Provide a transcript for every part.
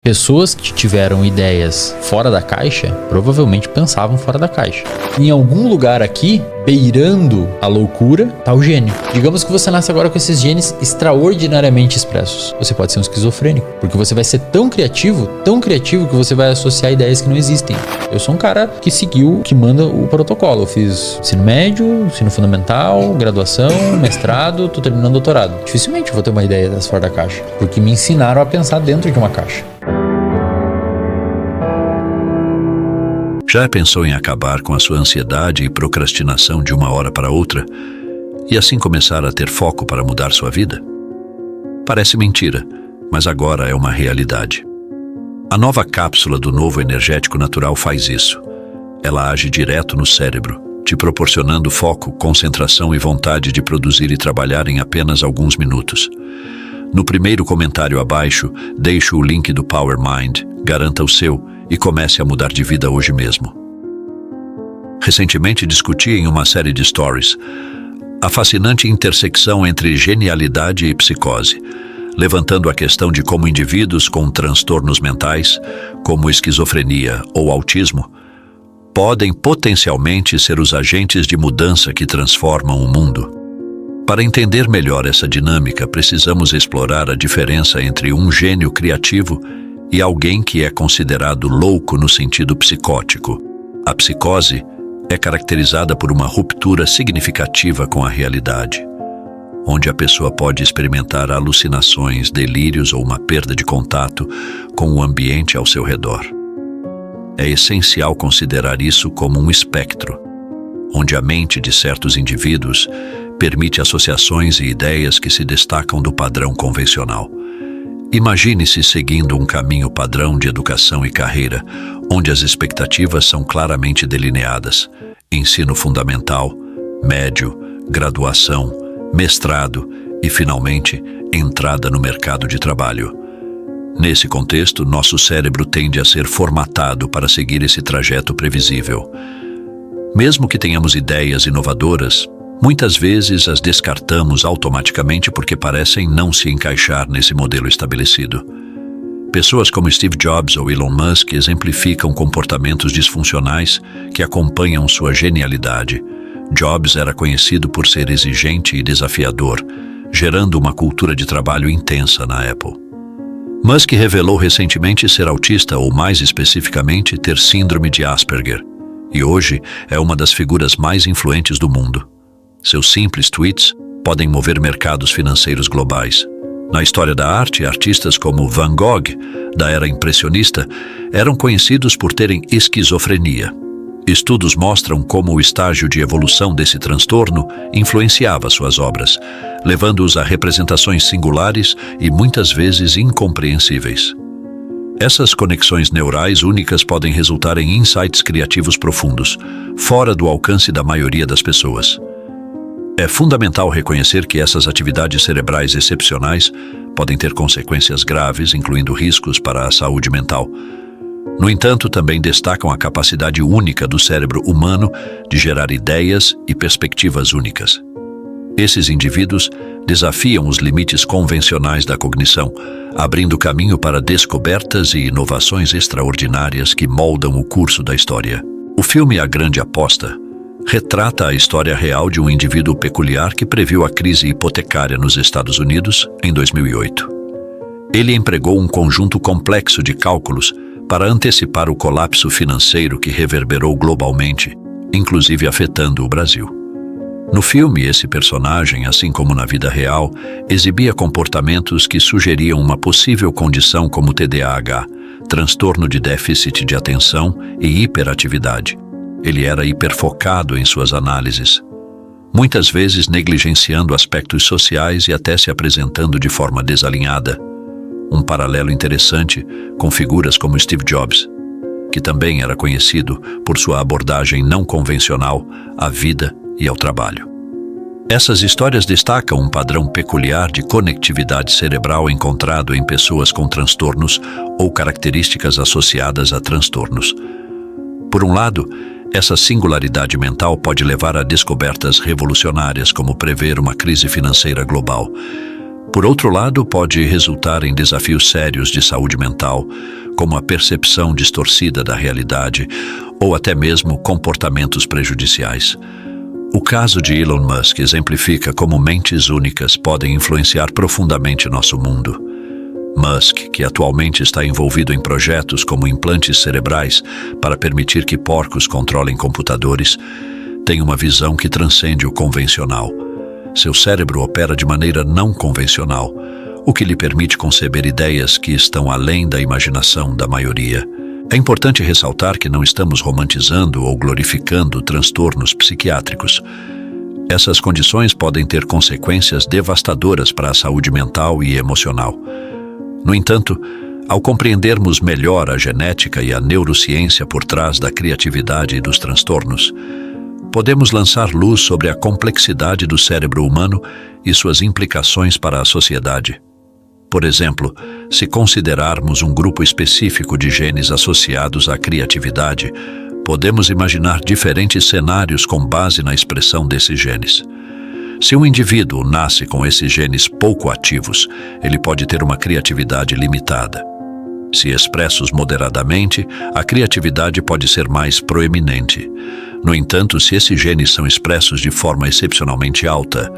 Pessoas que tiveram ideias fora da caixa, provavelmente pensavam fora da caixa. Em algum lugar aqui, beirando a loucura, tá o gênio. Digamos que você nasce agora com esses genes extraordinariamente expressos. Você pode ser um esquizofrênico, porque você vai ser tão criativo que você vai associar ideias que não existem. Eu sou um cara que seguiu, que manda o protocolo. Eu fiz ensino médio, ensino fundamental, graduação, mestrado, tô terminando doutorado. Dificilmente vou ter uma ideia dessa fora da caixa, porque me ensinaram a pensar dentro de uma caixa. Já pensou em acabar com a sua ansiedade e procrastinação de uma hora para outra e assim começar a ter foco para mudar sua vida? Parece mentira, mas agora é uma realidade. A nova cápsula do Novo Energético Natural faz isso. Ela age direto no cérebro, te proporcionando foco, concentração e vontade de produzir e trabalhar em apenas alguns minutos. No primeiro comentário abaixo, deixo o link do Power Mind, garanta o seu e comece a mudar de vida hoje mesmo. Recentemente discuti em uma série de stories a fascinante intersecção entre genialidade e psicose, levantando a questão de como indivíduos com transtornos mentais, como esquizofrenia ou autismo, podem potencialmente ser os agentes de mudança que transformam o mundo. Para entender melhor essa dinâmica, precisamos explorar a diferença entre um gênio criativo e alguém que é considerado louco no sentido psicótico. A psicose é caracterizada por uma ruptura significativa com a realidade, onde a pessoa pode experimentar alucinações, delírios ou uma perda de contato com o ambiente ao seu redor. É essencial considerar isso como um espectro, onde a mente de certos indivíduos permite associações e ideias que se destacam do padrão convencional. Imagine-se seguindo um caminho padrão de educação e carreira, onde as expectativas são claramente delineadas: ensino fundamental, médio, graduação, mestrado e, finalmente, entrada no mercado de trabalho. Nesse contexto, nosso cérebro tende a ser formatado para seguir esse trajeto previsível. Mesmo que tenhamos ideias inovadoras, muitas vezes as descartamos automaticamente porque parecem não se encaixar nesse modelo estabelecido. Pessoas como Steve Jobs ou Elon Musk exemplificam comportamentos disfuncionais que acompanham sua genialidade. Jobs era conhecido por ser exigente e desafiador, gerando uma cultura de trabalho intensa na Apple. Musk revelou recentemente ser autista ou, mais especificamente, ter síndrome de Asperger, e hoje é uma das figuras mais influentes do mundo. Seus simples tweets podem mover mercados financeiros globais. Na história da arte, artistas como Van Gogh, da era impressionista, eram conhecidos por terem esquizofrenia. Estudos mostram como o estágio de evolução desse transtorno influenciava suas obras, levando-os a representações singulares e muitas vezes incompreensíveis. Essas conexões neurais únicas podem resultar em insights criativos profundos, fora do alcance da maioria das pessoas. É fundamental reconhecer que essas atividades cerebrais excepcionais podem ter consequências graves, incluindo riscos para a saúde mental. No entanto, também destacam a capacidade única do cérebro humano de gerar ideias e perspectivas únicas. Esses indivíduos desafiam os limites convencionais da cognição, abrindo caminho para descobertas e inovações extraordinárias que moldam o curso da história. O filme A Grande Aposta retrata a história real de um indivíduo peculiar que previu a crise hipotecária nos Estados Unidos em 2008. Ele empregou um conjunto complexo de cálculos para antecipar o colapso financeiro que reverberou globalmente, inclusive afetando o Brasil. No filme, esse personagem, assim como na vida real, exibia comportamentos que sugeriam uma possível condição como TDAH, transtorno de déficit de atenção e hiperatividade. Ele era hiperfocado em suas análises, muitas vezes negligenciando aspectos sociais e até se apresentando de forma desalinhada. Um paralelo interessante com figuras como Steve Jobs, que também era conhecido por sua abordagem não convencional à vida e ao trabalho. Essas histórias destacam um padrão peculiar de conectividade cerebral encontrado em pessoas com transtornos ou características associadas a transtornos. Por um lado, essa singularidade mental pode levar a descobertas revolucionárias, como prever uma crise financeira global. Por outro lado, pode resultar em desafios sérios de saúde mental, como a percepção distorcida da realidade ou até mesmo comportamentos prejudiciais. O caso de Elon Musk exemplifica como mentes únicas podem influenciar profundamente nosso mundo. Musk, que atualmente está envolvido em projetos como implantes cerebrais para permitir que porcos controlem computadores, tem uma visão que transcende o convencional. Seu cérebro opera de maneira não convencional, o que lhe permite conceber ideias que estão além da imaginação da maioria. É importante ressaltar que não estamos romantizando ou glorificando transtornos psiquiátricos. Essas condições podem ter consequências devastadoras para a saúde mental e emocional. No entanto, ao compreendermos melhor a genética e a neurociência por trás da criatividade e dos transtornos, podemos lançar luz sobre a complexidade do cérebro humano e suas implicações para a sociedade. Por exemplo, se considerarmos um grupo específico de genes associados à criatividade, podemos imaginar diferentes cenários com base na expressão desses genes. Se um indivíduo nasce com esses genes pouco ativos, ele pode ter uma criatividade limitada. Se expressos moderadamente, a criatividade pode ser mais proeminente. No entanto, se esses genes são expressos de forma excepcionalmente alta,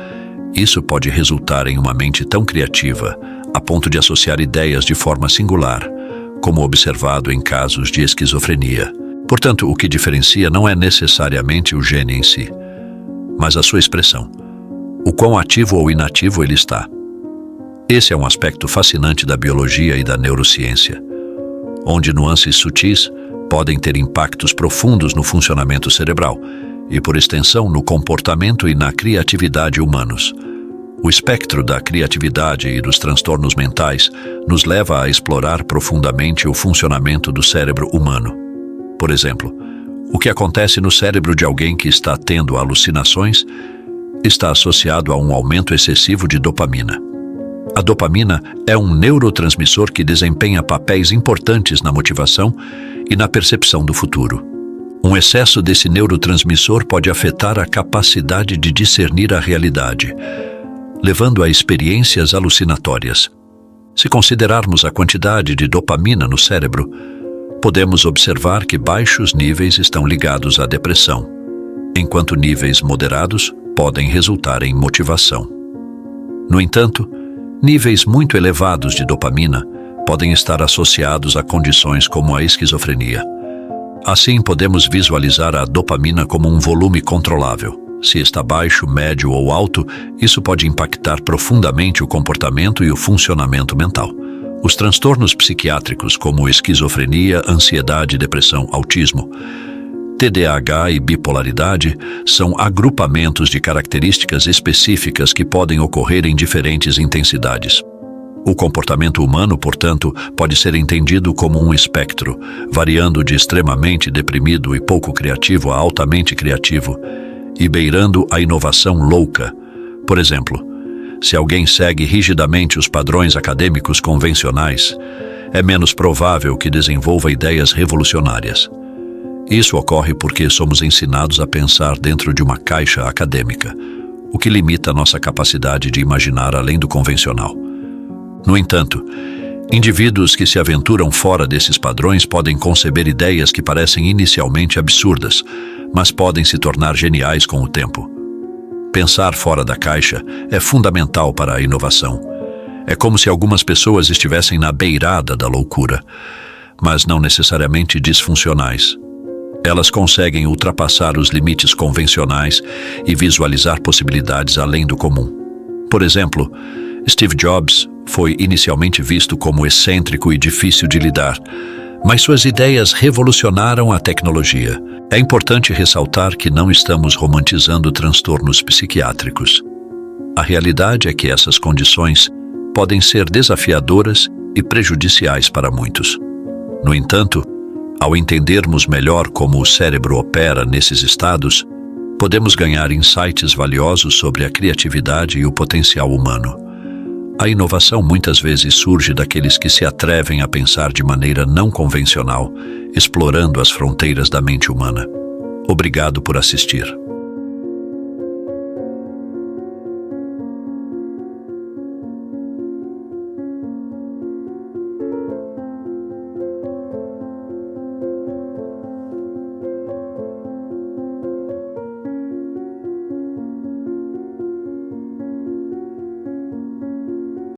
isso pode resultar em uma mente tão criativa, a ponto de associar ideias de forma singular, como observado em casos de esquizofrenia. Portanto, o que diferencia não é necessariamente o gene em si, mas a sua expressão, o quão ativo ou inativo ele está. Esse é um aspecto fascinante da biologia e da neurociência, onde nuances sutis podem ter impactos profundos no funcionamento cerebral e, por extensão, no comportamento e na criatividade humanos. O espectro da criatividade e dos transtornos mentais nos leva a explorar profundamente o funcionamento do cérebro humano. Por exemplo, o que acontece no cérebro de alguém que está tendo alucinações está associado a um aumento excessivo de dopamina. A dopamina é um neurotransmissor que desempenha papéis importantes na motivação e na percepção do futuro. Um excesso desse neurotransmissor pode afetar a capacidade de discernir a realidade, levando a experiências alucinatórias. Se considerarmos a quantidade de dopamina no cérebro, podemos observar que baixos níveis estão ligados à depressão, enquanto níveis moderados podem resultar em motivação. No entanto, níveis muito elevados de dopamina podem estar associados a condições como a esquizofrenia. Assim, podemos visualizar a dopamina como um volume controlável. Se está baixo, médio ou alto, isso pode impactar profundamente o comportamento e o funcionamento mental. Os transtornos psiquiátricos, como esquizofrenia, ansiedade, depressão, autismo, TDAH e bipolaridade, são agrupamentos de características específicas que podem ocorrer em diferentes intensidades. O comportamento humano, portanto, pode ser entendido como um espectro, variando de extremamente deprimido e pouco criativo a altamente criativo, e beirando a inovação louca. Por exemplo, se alguém segue rigidamente os padrões acadêmicos convencionais, é menos provável que desenvolva ideias revolucionárias. Isso ocorre porque somos ensinados a pensar dentro de uma caixa acadêmica, o que limita nossa capacidade de imaginar além do convencional. No entanto, indivíduos que se aventuram fora desses padrões podem conceber ideias que parecem inicialmente absurdas, mas podem se tornar geniais com o tempo. Pensar fora da caixa é fundamental para a inovação. É como se algumas pessoas estivessem na beirada da loucura, mas não necessariamente disfuncionais. Elas conseguem ultrapassar os limites convencionais e visualizar possibilidades além do comum. Por exemplo, Steve Jobs foi inicialmente visto como excêntrico e difícil de lidar, mas suas ideias revolucionaram a tecnologia. É importante ressaltar que não estamos romantizando transtornos psiquiátricos. A realidade é que essas condições podem ser desafiadoras e prejudiciais para muitos. No entanto, ao entendermos melhor como o cérebro opera nesses estados, podemos ganhar insights valiosos sobre a criatividade e o potencial humano. A inovação muitas vezes surge daqueles que se atrevem a pensar de maneira não convencional, explorando as fronteiras da mente humana. Obrigado por assistir.